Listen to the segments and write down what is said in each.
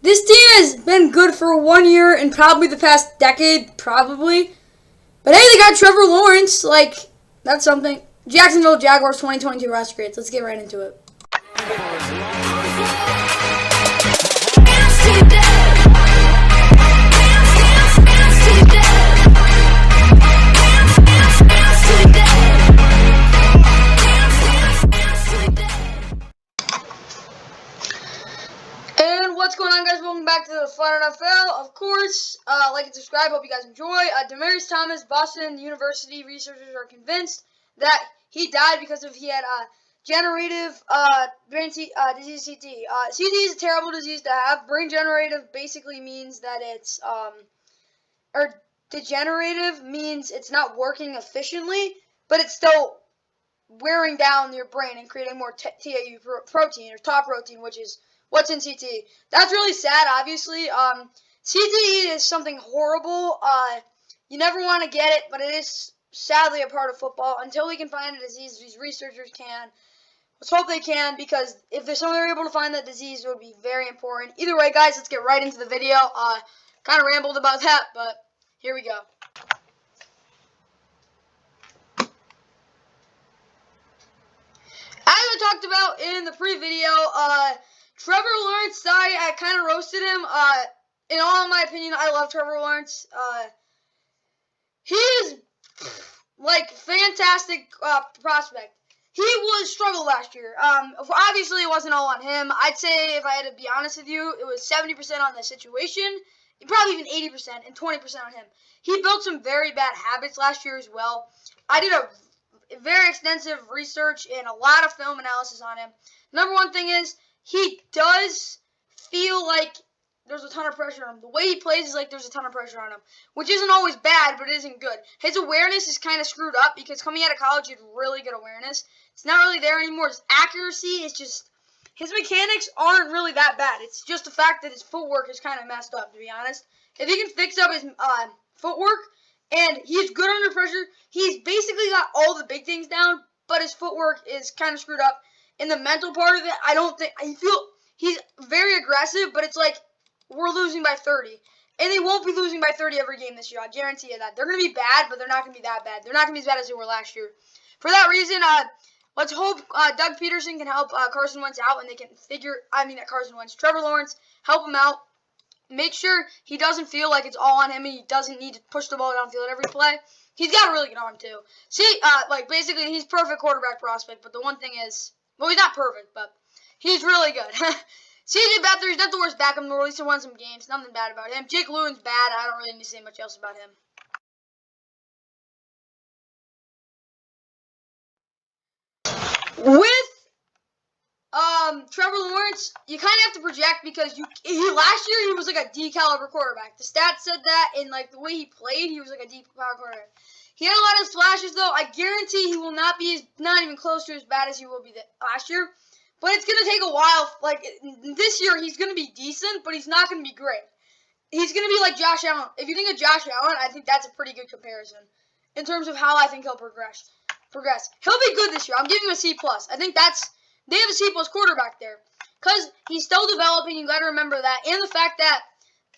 This team has been good for 1 year and probably the past decade, probably. But hey, they got Trevor Lawrence. That's something. Jacksonville Jaguars 2022 roster grades. Let's get right into it. And what's going on, guys? Welcome back to the Fun NFL. Of course, like and subscribe. Hope you guys enjoy. Demaryius Thomas, Boston University researchers are convinced that he died because he had generative brain disease, CT. CT is a terrible disease to have. Brain generative basically means that it's or degenerative means it's not working efficiently, but it's still wearing down your brain and creating more TAU protein or tau protein, which is what's in CT. That's really sad, obviously. CTE is something horrible. You never want to get it, but it is sadly a part of football. Until we can find a disease, these researchers can. Let's hope they can, because if there's someone they're able to find that disease, it would be very important. Either way, guys, let's get right into the video. Kind of rambled about that, but here we go. As I talked about in the pre-video, Trevor Lawrence, sorry, I kind of roasted him. In all my opinion, I love Trevor Lawrence. He is, fantastic prospect. He was struggled last year. Obviously, it wasn't all on him. I'd say, if I had to be honest with you, it was 70% on the situation, probably even 80%, and 20% on him. He built some very bad habits last year as well. I did a very extensive research and a lot of film analysis on him. Number one thing is, he does feel like there's a ton of pressure on him. The way he plays is like there's a ton of pressure on him, which isn't always bad, but it isn't good. His awareness is kind of screwed up because coming out of college, he had really good awareness. It's not really there anymore. His accuracy is just, his mechanics aren't really that bad. It's just the fact that his footwork is kind of messed up, to be honest. If he can fix up his footwork, and he's good under pressure, he's basically got all the big things down, but his footwork is kind of screwed up. In the mental part of it, I feel he's very aggressive, but it's like we're losing by 30. And they won't be losing by 30 every game this year. I guarantee you that. They're going to be bad, but they're not going to be that bad. They're not going to be as bad as they were last year. For that reason, let's hope Doug Peterson can help Carson Wentz out, and they can Trevor Lawrence, help him out. Make sure he doesn't feel like it's all on him and he doesn't need to push the ball downfield every play. He's got a really good arm, too. See, basically, he's perfect quarterback prospect, but the one thing is, well, he's not perfect, but he's really good. CJ Beathard, he's not the worst backup in the world. At least he won some games. Nothing bad about him. Jake Lewin's bad. I don't really need to say much else about him. With Trevor Lawrence, you kind of have to project because last year he was like a D caliber quarterback. The stats said that, and the way he played, he was like a D caliber quarterback. He had a lot of splashes, though. I guarantee he will not even close to as bad as he will be last year. But it's going to take a while. This year, he's going to be decent, but he's not going to be great. He's going to be like Josh Allen. If you think of Josh Allen, I think that's a pretty good comparison in terms of how I think he'll progress. He'll be good this year. I'm giving him a C+. I think they have a C+ quarterback there. Because he's still developing. You got to remember that. And the fact that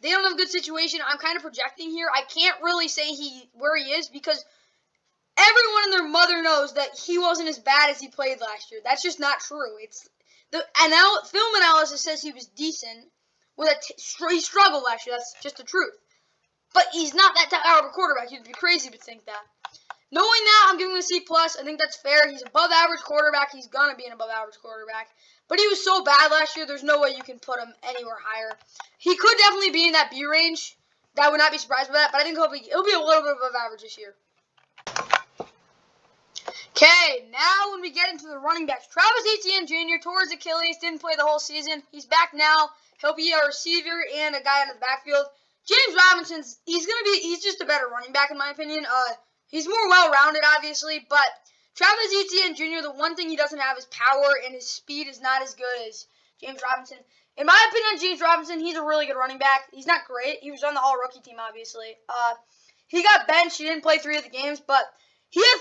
they don't have a good situation. I'm kind of projecting here. I can't really say where he is because everyone and their mother knows that he wasn't as bad as he played last year. That's just not true. Film analysis says he was decent. He struggled last year. That's just the truth. But he's not that type of quarterback. You'd be crazy to think that. Knowing that, I'm giving him a C+. I think that's fair. He's above average quarterback. He's going to be an above average quarterback. But he was so bad last year, there's no way you can put him anywhere higher. He could definitely be in that B range. I would not be surprised by that. But I think he'll be a little bit above average this year. Okay, now when we get into the running backs, Travis Etienne Jr. tore his Achilles, didn't play the whole season. He's back now. He'll be a receiver and a guy out of the backfield. James Robinson, he's just a better running back in my opinion. He's more well-rounded, obviously, but Travis Etienne Jr., the one thing he doesn't have is power, and his speed is not as good as James Robinson. In my opinion, James Robinson, he's a really good running back. He's not great. He was on the all-rookie team, obviously. He got benched. He didn't play 3 of the games, but he had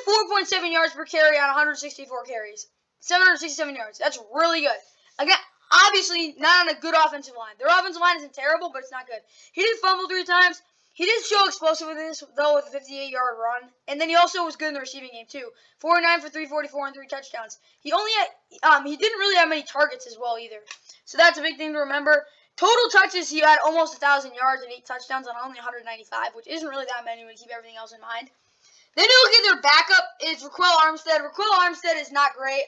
4.7 yards per carry on 164 carries. 767 yards. That's really good. Again, obviously not on a good offensive line. Their offensive line isn't terrible, but it's not good. He did fumble 3 times. He did show explosiveness, though, with a 58-yard run. And then he also was good in the receiving game, too. 49 for 344 and 3 touchdowns. He didn't really have many targets as well, either. So that's a big thing to remember. Total touches, he had almost 1,000 yards and 8 touchdowns on only 195, which isn't really that many when you keep everything else in mind. Then you look at their backup, is Raquel Armstead. Raquel Armstead is not great.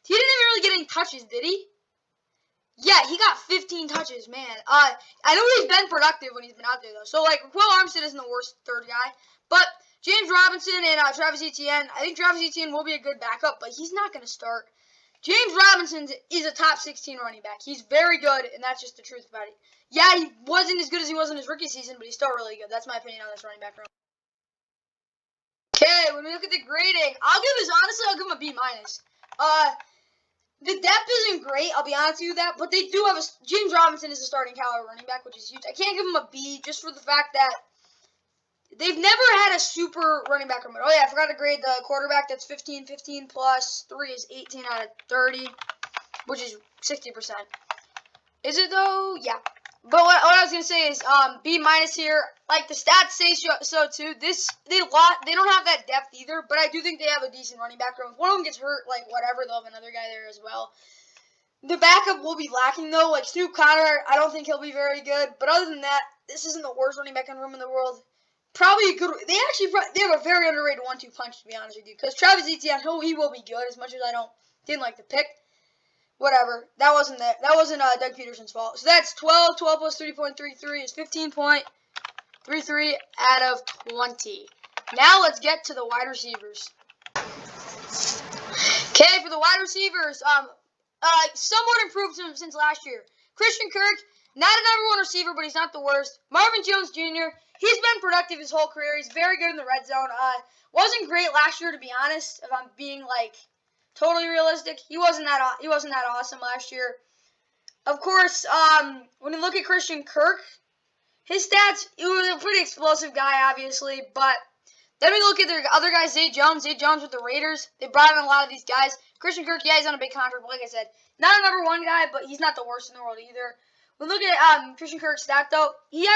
He didn't even really get any touches, did he? Yeah, he got 15 touches, man. I know he's been productive when he's been out there, though. So, like, Raquel Armstead isn't the worst third guy. But James Robinson and Travis Etienne, I think Travis Etienne will be a good backup, but he's not going to start. James Robinson is a top 16 running back. He's very good, and that's just the truth about it. Yeah, he wasn't as good as he was in his rookie season, but he's still really good. That's my opinion on this running back room. Okay, when we look at the grading, I'll give him a B-. The depth isn't great, I'll be honest with you that, but they do have James Robinson is a starting caliber running back, which is huge. I can't give him a B just for the fact that they've never had a super running back room. Oh yeah, I forgot to grade the quarterback. That's 15 plus 3 is 18 out of 30, which is 60%. Is it though? Yeah. But what I was gonna say is B- here. Like the stats say so too. They don't have that depth either, but I do think they have a decent running back room. If one of them gets hurt, like whatever, they'll have another guy there as well. The backup will be lacking though. Like Snoop Connor, I don't think he'll be very good. But other than that, this isn't the worst running back room in the world. Probably a good. They have a very underrated 1-2 punch, to be honest with you. Because Travis Etienne, he will be good. As much as I didn't like the pick. Whatever. That wasn't Doug Peterson's fault. So that's 12. 12 plus 3.33 is 15.33 out of 20. Now let's get to the wide receivers. Okay, for the wide receivers, somewhat improved since last year. Christian Kirk, not a number 1 receiver, but he's not the worst. Marvin Jones Jr., he's been productive his whole career. He's very good in the red zone. Wasn't great last year, to be honest, if I'm being, like, totally realistic. He wasn't that awesome last year. Of course, when you look at Christian Kirk, his stats, he was a pretty explosive guy, obviously, but then we look at their other guys, Zay Jones with the Raiders. They brought in a lot of these guys. Christian Kirk, yeah, he's on a big contract, but like I said, not a number 1 guy, but he's not the worst in the world either. We look at Christian Kirk's stat, though. He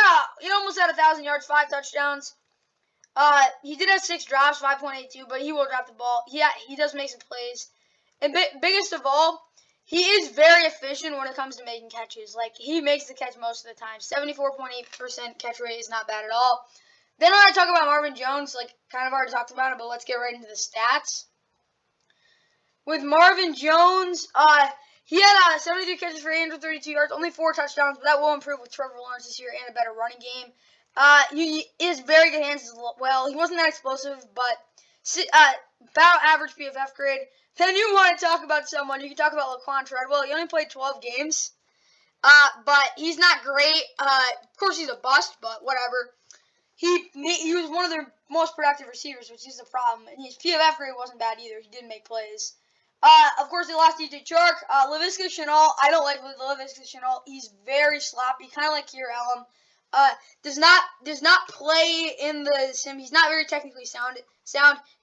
almost had 1,000 yards, 5 touchdowns. He did have 6 drops, 5.82, but he will drop the ball. He does make some plays. And biggest of all, he is very efficient when it comes to making catches. Like, he makes the catch most of the time. 74.8% catch rate is not bad at all. Then when I talk about Marvin Jones, like, kind of already talked about it, but let's get right into the stats. With Marvin Jones, he had 73 catches for 832 yards, only 4 touchdowns, but that will improve with Trevor Lawrence this year and a better running game. He is very good hands as well. He wasn't that explosive, but about average PFF grade. Then you want to talk about someone, you can talk about Laquan Treadwell. He only played 12 games, but he's not great. Of course, he's a bust, but whatever. He was one of their most productive receivers, which is the problem. And his PFF grade wasn't bad either. He did make plays. Of course, they lost DJ Chark. Laviska Shenault, I don't like Laviska Shenault. He's very sloppy, kind of like Kier Elam. Does not play in the sim. He's not very technically sound.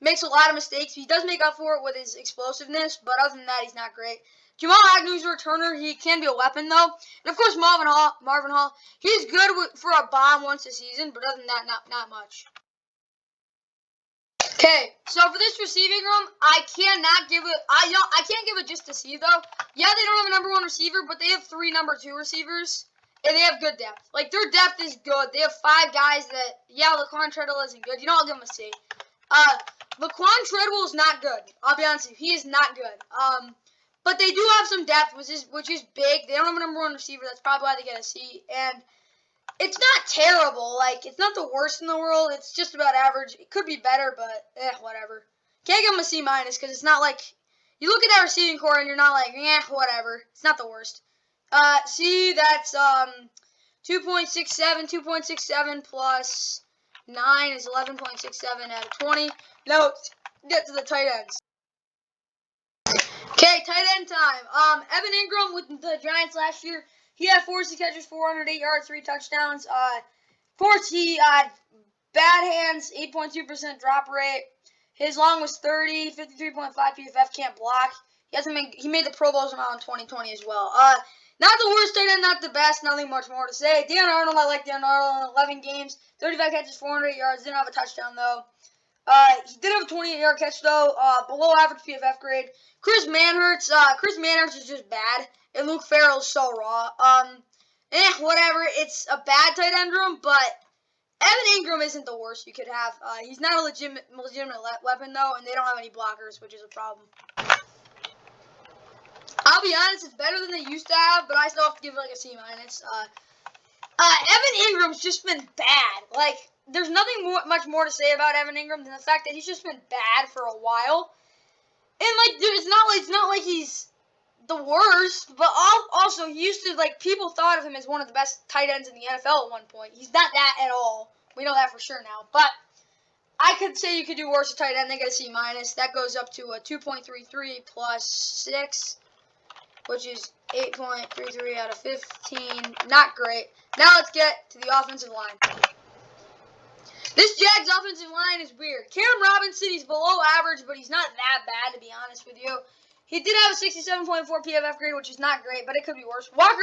Makes a lot of mistakes. He does make up for it with his explosiveness, but other than that, he's not great. Jamal Agnew's a returner. He can be a weapon, though. And, of course, Marvin Hall. He's good for a bomb once a season, but other than that, not much. Okay, so for this receiving room, I can't give it just a C, though. Yeah, they don't have a number 1 receiver, but they have 3 number 2 receivers, and they have good depth. Like, their depth is good. They have 5 guys that, yeah, Laquan Treadwell isn't good. I'll give him a C. Laquan Treadwell is not good. I'll be honest with you. He is not good. But they do have some depth, which is big. They don't have a number 1 receiver. That's probably why they get a C. And it's not terrible. Like, it's not the worst in the world. It's just about average. It could be better, but whatever. Can't give them a C- because it's not like you look at that receiving core and you're not like, whatever. It's not the worst. C, that's 2.67. 2.67 plus 9 is 11.67 out of 20. Now let's get to the tight ends. Okay, tight end time. Evan Ingram with the Giants last year. He had 46 catches, 408 yards, 3 touchdowns. Of course, he had bad hands, 8.2% drop rate. His long was 30, 53.5 PFF, can't block. He made the Pro Bowl somehow in 2020 as well. Not the worst tight end, not the best. Nothing much more to say. Dan Arnold, I like Dan Arnold in 11 games, 35 catches, 408 yards. Didn't have a touchdown though. He did have a 28-yard catch though. Below average PFF grade. Chris Manhertz is just bad, and Luke Farrell is so raw. Whatever. It's a bad tight end room, but Evan Ingram isn't the worst you could have. He's not a legitimate weapon though, and they don't have any blockers, which is a problem. I'll be honest, it's better than they used to have, but I still have to give it like a C-. Evan Ingram's just been bad. Like, there's nothing much more to say about Evan Ingram than the fact that he's just been bad for a while. And like, it's not like he's the worst, but also he used to, like, people thought of him as one of the best tight ends in the NFL at one point. He's not that at all. We know that for sure now. But I could say you could do worse at tight end. They get a C-. That goes up to a 2.33 plus 6, which is 8.33 out of 15. Not great. Now let's get to the offensive line. This Jags offensive line is weird. Cam Robinson, he's below average, but he's not that bad, to be honest with you. He did have a 67.4 PFF grade, which is not great, but it could be worse. Walker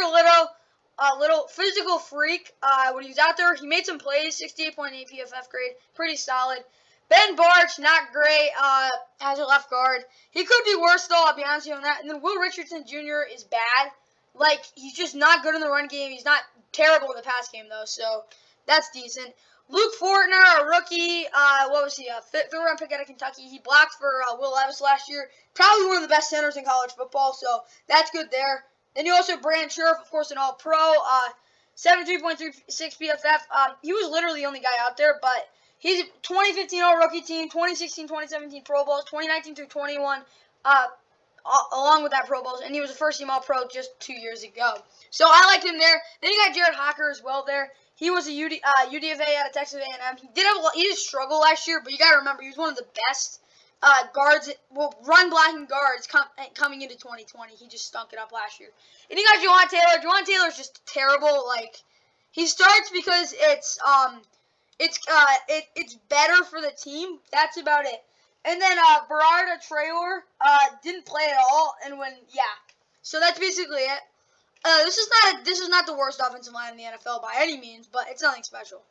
Little physical freak. When he was out there, he made some plays. 68.8 PFF grade, pretty solid. Ben Barch, not great as a left guard. He could be worse, though, I'll be honest with you on that. And then Will Richardson Jr. is bad. Like, he's just not good in the run game. He's not terrible in the pass game, though, so that's decent. Luke Fortner, a rookie, what was he, a fifth-round pick out of Kentucky. He blocked for Will Levis last year. Probably one of the best centers in college football, so that's good there. Then you also have Brandon Scherf, of course, an all-pro, 73.36 PFF. He was literally the only guy out there, but he's a 2015 All-Rookie team, 2016-2017 Pro Bowls, 2019 through 21, along with that Pro Bowls, and he was a first-team All-Pro just 2 years ago. So I liked him there. Then you got Jared Hocker as well there. He was a UDFA out of Texas A&M. He did struggle last year, but you got to remember, he was one of the best guards, run blocking guards coming into 2020. He just stunk it up last year. And you got Juwan Taylor. Juwan Taylor's just terrible. Like, he starts because it's better for the team. That's about it. And then Berarda Traore didn't play at all, and so that's basically it. This is not the worst offensive line in the NFL by any means, but it's nothing special.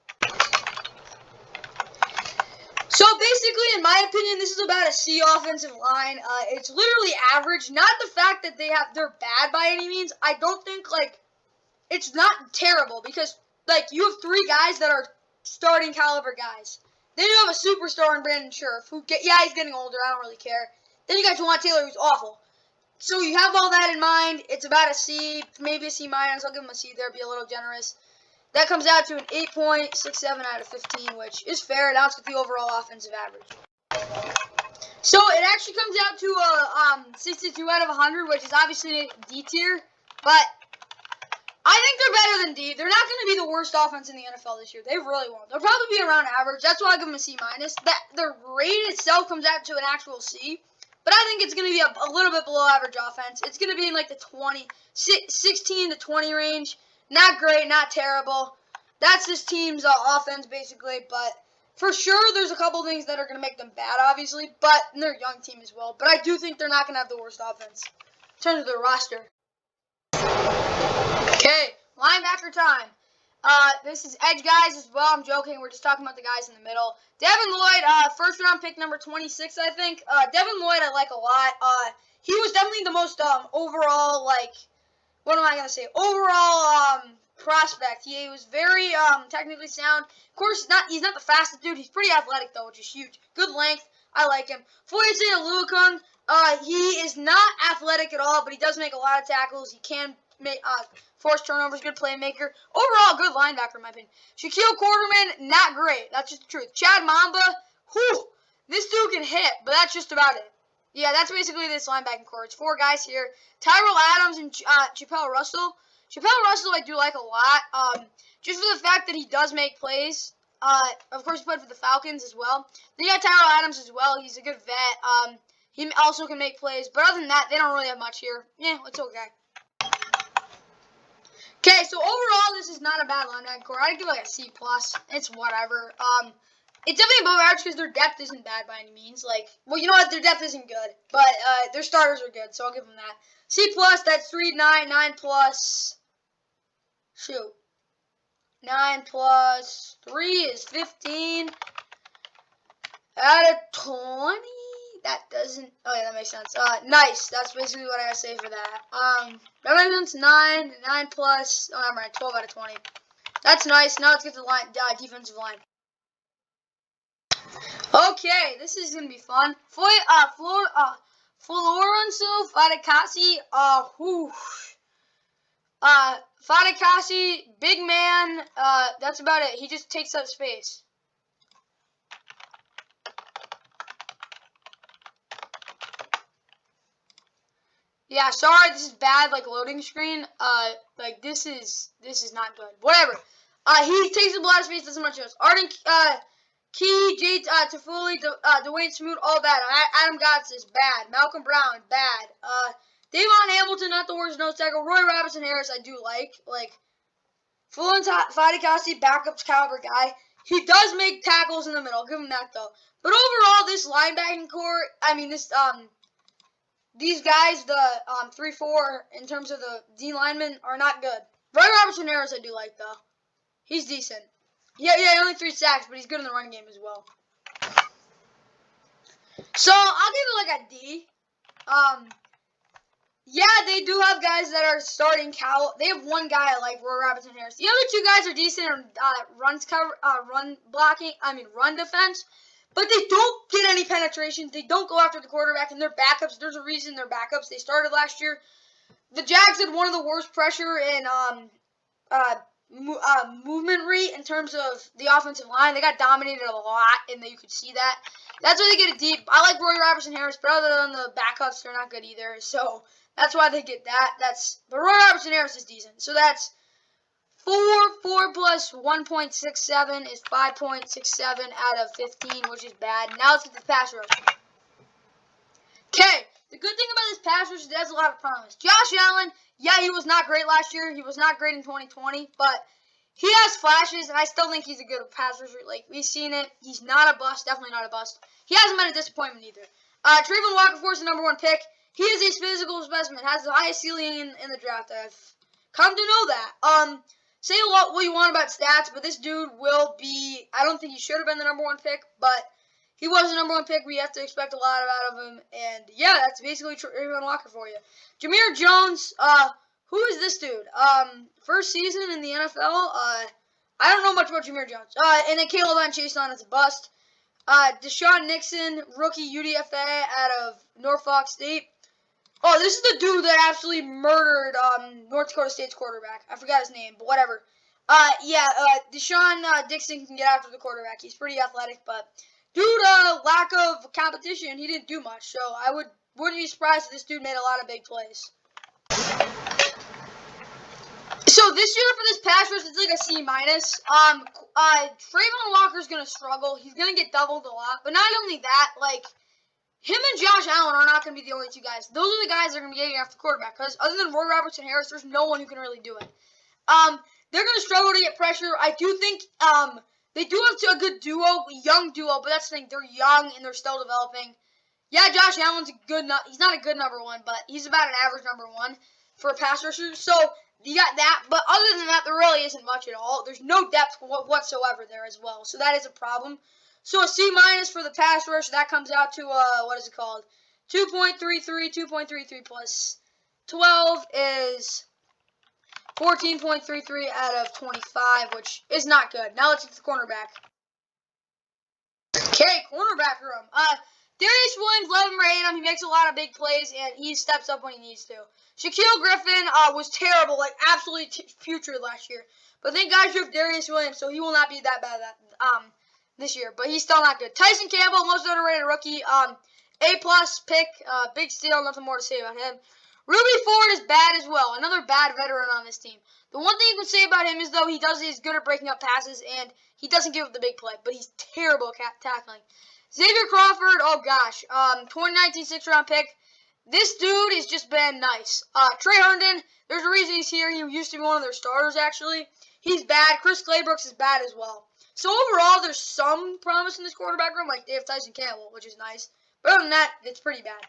So basically, in my opinion, this is about a C offensive line. It's literally average. Not the fact that they're bad by any means. I don't think, like, it's not terrible because, like, you have 3 guys that are starting caliber guys. Then you have a superstar in Brandon Scherf, he's getting older. I don't really care. Then you got Juwan Taylor, who's awful. So you have all that in mind. It's about a C, maybe a C-. I'll give him a C there, be a little generous. That comes out to an 8.67 out of 15, which is fair. Now let's get the overall offensive average. So it actually comes out to a 62 out of 100, which is obviously D tier. But I think they're better than D. They're not going to be the worst offense in the NFL this year. They really won't. They'll probably be around average. That's why I give them a C-. The rate itself comes out to an actual C. But I think it's going to be a little bit below average offense. It's going to be in like the 16 to 20 range. Not great, not terrible. That's this team's offense, basically. But for sure, there's a couple things that are going to make them bad, obviously. But they're a young team as well. But I do think they're not going to have the worst offense in terms of their roster. Okay, linebacker time. This is edge guys as well. I'm joking. We're just talking about the guys in the middle. Devin Lloyd, first round pick number 26, I think. Devin Lloyd I like a lot. He was definitely the most overall, like, what am I going to say? Overall prospect. He was very technically sound. Of course, he's not the fastest dude. He's pretty athletic, though, which is huge. Good length. I like him. Foyesade Oluokun, he is not athletic at all, but he does make a lot of tackles. He can make force turnovers, good playmaker. Overall, good linebacker, in my opinion. Shaquille Quarterman, not great. That's just the truth. Chad Mamba, this dude can hit, but that's just about it. Yeah, that's basically this linebacking core. It's 4 guys here. Tyrell Adams and Chappelle Russell. Chappelle Russell I do like a lot, just for the fact that he does make plays. Of course, he played for the Falcons as well. Then you got Tyrell Adams as well. He's a good vet. He also can make plays. But other than that, they don't really have much here. Yeah, it's okay. Okay, so overall, this is not a bad linebacker core. I'd give it like a C+. It's whatever. It's definitely above average because their depth isn't bad by any means. Like, well, you know what? Their depth isn't good, but their starters are good, so I'll give them that. C plus, that's 3, 9, 9 plus. Shoot. 9 plus 3 is 15. Out of 20? That doesn't. Oh, yeah, that makes sense. Nice. That's basically what I gotta say for that. That makes sense. 9. 9 plus. Oh, never mind. 12 out of 20. That's nice. Now let's get to the line, defensive line. Okay, this is gonna be fun. Florenzo Faticasi. Faticasi, big man. That's about it. He just takes up space. Yeah, sorry, this is bad, like, loading screen. Like, this is not good. Whatever. He takes up a lot of space, doesn't much else. Arden, Key, Jay, Tafuli, Dwayne Smoot, all bad. Adam Gotsis, bad. Malcolm Brown, bad. Davon Hamilton, not the worst nose tackle. Roy Robertson Harris, I do like. Like, Fulton Faticasi, backup caliber guy. He does make tackles in the middle. I'll give him that, though. But overall, this linebacking core, I mean, these guys, the 3-4, in terms of the D linemen, are not good. Roy Robertson Harris, I do like, though. He's decent. Yeah, only 3 sacks, but he's good in the running game as well. So, I'll give it like a D. Yeah, they do have guys that are starting They have one guy I like, Roy Robertson Harris. The other 2 guys are decent in run defense. But they don't get any penetration. They don't go after the quarterback, and they're backups. There's a reason they're backups. They started last year. The Jags had one of the worst pressure in movement rate in terms of the offensive line. They got dominated a lot, and you could see that. That's why they get it deep. I like Roy Robertson Harris, but other than the backups, they're not good either. So that's why they get that. But Roy Robertson Harris is decent. So that's 4 plus 1.67 is 5.67 out of 15, which is bad. Now let's get to the pass rush. Okay, the good thing about this pass rush is it has a lot of promise. Josh Allen, yeah, he was not great last year. He was not great in 2020, but he has flashes, and I still think he's a good pass rusher. Like, we've seen it. He's not a bust, definitely not a bust. He hasn't been a disappointment either. Trayvon Walker is the number 1 pick. He is a physical specimen, has the highest ceiling in the draft. I've come to know that. Say what you want about stats, but this dude will be, I don't think he should have been the number 1 pick, but he was the number 1 pick. We have to expect a lot out of him. And, yeah, that's basically Trayvon Walker for you. Jameer Jones, who is this dude? First season in the NFL. I don't know much about Jameer Jones. And then Caleb on Chase on is a bust. Deshaun Nixon, rookie UDFA out of Norfolk State. Oh, this is the dude that absolutely murdered North Dakota State's quarterback. I forgot his name, but whatever. Deshaun Dixon can get after the quarterback. He's pretty athletic, but due to lack of competition, he didn't do much. So I wouldn't be surprised if this dude made a lot of big plays. So this year for this pass rush, it's like a C minus. Trayvon Walker's gonna struggle. He's gonna get doubled a lot, but not only that, like, him and Josh Allen are not going to be the only 2 guys. Those are the guys that are going to be getting after the quarterback. Because other than Roy Robertson Harris, there's no one who can really do it. They're going to struggle to get pressure. I do think they do have a good duo, young duo. But that's the thing. They're young and they're still developing. Yeah, Josh Allen's he's not a good number 1, but he's about an average number 1 for a pass rusher. So you got that. But other than that, there really isn't much at all. There's no depth whatsoever there as well. So that is a problem. So a C minus for the pass rush, that comes out to, 2.33. 2.33 plus 12 is 14.33 out of 25, which is not good. Now let's get to the cornerback. Okay, cornerback room. Darius Williams, love him or hate him, he makes a lot of big plays, and he steps up when he needs to. Shaquille Griffin was terrible, like absolutely putrid last year. But thank God you have Darius Williams, so he will not be that bad this year, but he's still not good. Tyson Campbell, most underrated rookie, A-plus pick, big steal, nothing more to say about him. Ruby Ford is bad as well, another bad veteran on this team. The one thing you can say about him is, though, he's good at breaking up passes, and he doesn't give up the big play, but he's terrible at tackling. Xavier Crawford, oh gosh, 2019 6th-round pick. this dude has just been nice. Trey Herndon, there's a reason he's here. He used to be one of their starters, actually. He's bad. Chris Claybrooks is bad as well. So overall, there's some promise in this quarterback room. Like, they have Tyson Campbell, which is nice. But other than that, it's pretty bad.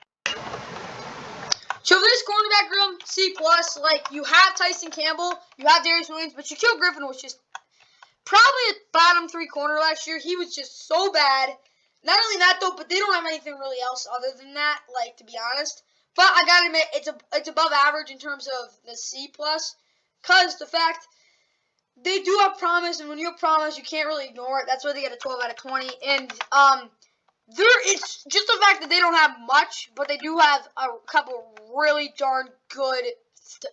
So for this cornerback room, C+. Like, you have Tyson Campbell, you have Darius Williams, but Shaquille Griffin was just probably a bottom 3 corner last year. He was just so bad. Not only that, though, but they don't have anything really else other than that, like, to be honest. But I gotta admit, it's above average in terms of the C+, because the fact they do have promise, and when you have promise, you can't really ignore it. That's why they get a 12 out of 20. And it's just the fact that they don't have much, but they do have a couple really darn good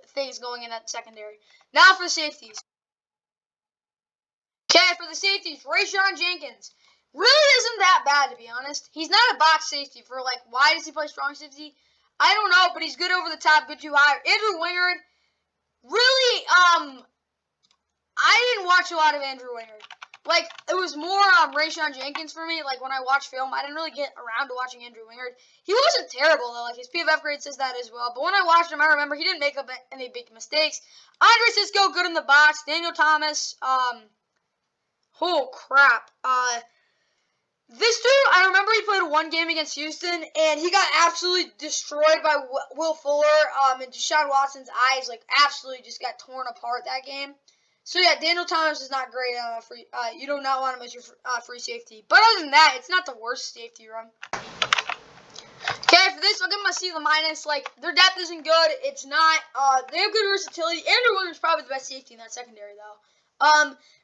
things going in that secondary. Now for the safeties. Okay, for the safeties, Rayshawn Jenkins really isn't that bad, to be honest. He's not a box safety. For, like, why does he play strong safety? I don't know, but he's good over the top, good too high. Andrew Wingard, really, I didn't watch a lot of Andrew Wingard. Like, it was more Rayshawn Jenkins for me. Like, when I watched film, I didn't really get around to watching Andrew Wingard. He wasn't terrible, though. Like, his PFF grade says that as well. But when I watched him, I remember he didn't make up any big mistakes. Andre Cisco, good in the box. Daniel Thomas, oh, crap. This dude, I remember he played one game against Houston, and he got absolutely destroyed by Will Fuller, and Deshaun Watson's eyes, like, absolutely just got torn apart that game. So, yeah, Daniel Thomas is not great. You do not want him as your free safety. But other than that, it's not the worst safety room. Okay, for this, I'll give them a C-. Like, their depth isn't good. It's not. They have good versatility. Andrew Williams is probably the best safety in that secondary, though.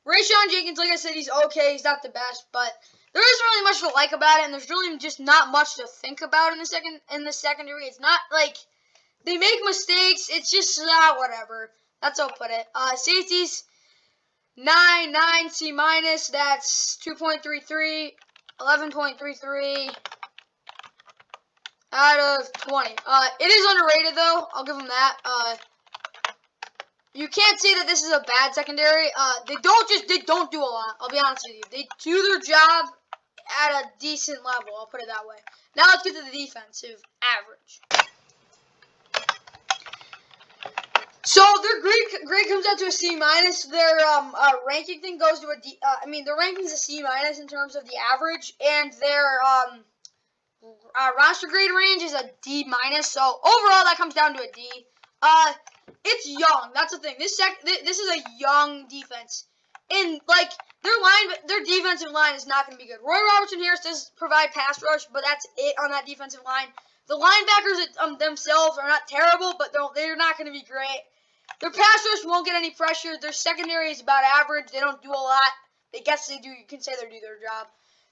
Rayshawn Jenkins, like I said, he's okay. He's not the best, but there isn't really much to like about it, and there's really just not much to think about in the secondary. It's not like they make mistakes. It's just whatever. That's how I'll put it. Safeties, 9, C-. That's 2.33, 11.33 out of 20. It is underrated, though. I'll give them that. You can't say that this is a bad secondary. They don't do a lot. I'll be honest with you. They do their job at a decent level. I'll put it that way. Now let's get to the defensive average. So their grade comes out to a C-. Their ranking thing goes to a D. Their ranking's a C- in terms of the average, and their roster grade range is a D-. So overall, that comes down to a D. It's young. That's the thing. This is a young defense, and like their defensive line is not going to be good. Roy Robertson-Harris does provide pass rush, but that's it on that defensive line. The linebackers themselves are not terrible, but they're not going to be great. Their pass rush won't get any pressure. Their secondary is about average. They don't do a lot. I guess they do. You can say they do their job.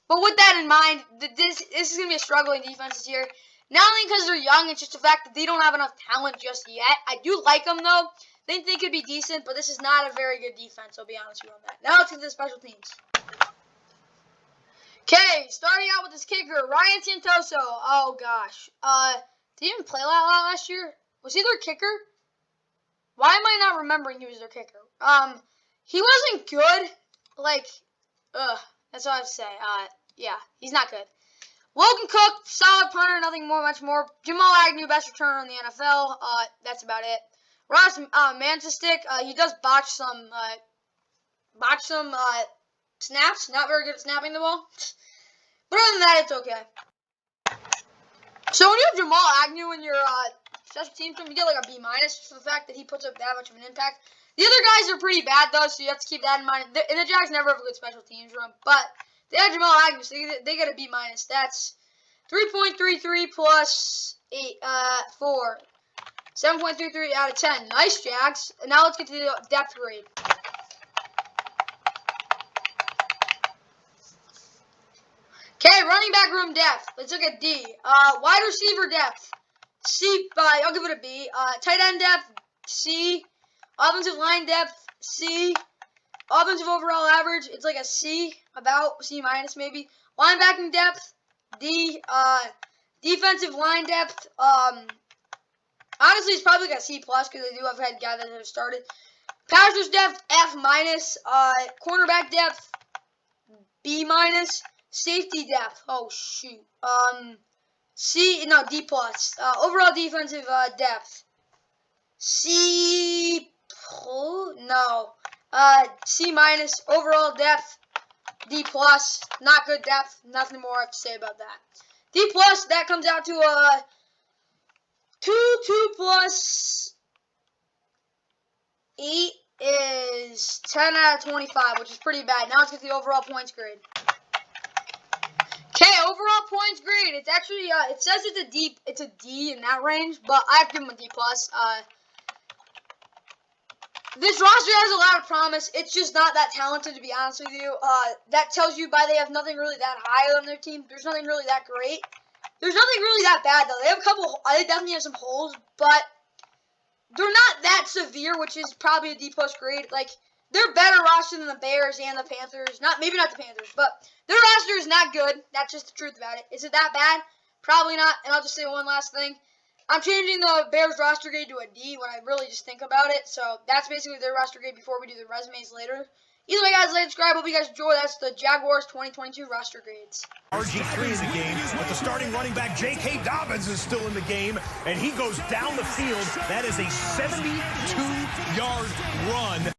But with that in mind, this is going to be a struggling defense this year. Not only because they're young, it's just the fact that they don't have enough talent just yet. I do like them, though. I think they could be decent, but this is not a very good defense, I'll be honest with you on that. Now let's get to the special teams. Okay, starting out with this kicker, Ryan Santoso. Oh, gosh. Did he even play a lot last year? Was he their kicker? Why am I not remembering he was their kicker? He wasn't good. Like, that's all I have to say. Yeah, he's not good. Logan Cook, solid punter, nothing much more. Jamal Agnew, best returner in the NFL. That's about it. Ross Manchestick, he does botch some snaps. Not very good at snapping the ball. But other than that, it's okay. So when you have Jamal Agnew in your special teams room, you get like a B- for the fact that he puts up that much of an impact. The other guys are pretty bad, though, so you have to keep that in mind. And the Jags never have a good special teams room, but they have Jamal Agnew, so they get a B-. That's 3.33 plus 4. 7.33 out of 10. Nice, Jags. And now let's get to the depth grade. Okay, running back room depth. Let's look at D. Wide receiver depth. C. I'll give it a B. Tight end depth. C. Offensive line depth. C. Offensive overall average. It's like a C. About C- maybe. Linebacking depth. D. Defensive line depth. Honestly, it's probably like a C+ because they do have had guys that have started. Passers depth, F-. Cornerback depth, B-. Safety depth, oh shoot. D plus. Overall defensive depth. C minus. Overall depth. D plus. Not good depth. Nothing more I have to say about that. D plus. That comes out to 2 plus 8 is 10 out of 25, which is pretty bad. Now let's get the overall points grade. Okay, overall points grade. It's actually it says it's a D in that range, but I have to give them a D plus. This roster has a lot of promise. It's just not that talented, to be honest with you. That tells you by they have nothing really that high on their team. There's nothing really that great. There's nothing really that bad though. They have a couple. They definitely have some holes, but they're not that severe, which is probably a D plus grade. Like, they're better roster than the Bears and the Panthers. Maybe not the Panthers, but their roster is not good. That's just the truth about it. Is it that bad? Probably not. And I'll just say one last thing. I'm changing the Bears roster grade to a D when I really just think about it. So that's basically their roster grade before we do the resumes later. Either way, guys, like, subscribe. Hope you guys enjoy. That's the Jaguars 2022 roster grades. RG3 in the game, but the starting running back J.K. Dobbins is still in the game, and he goes down the field. That is a 72-yard run.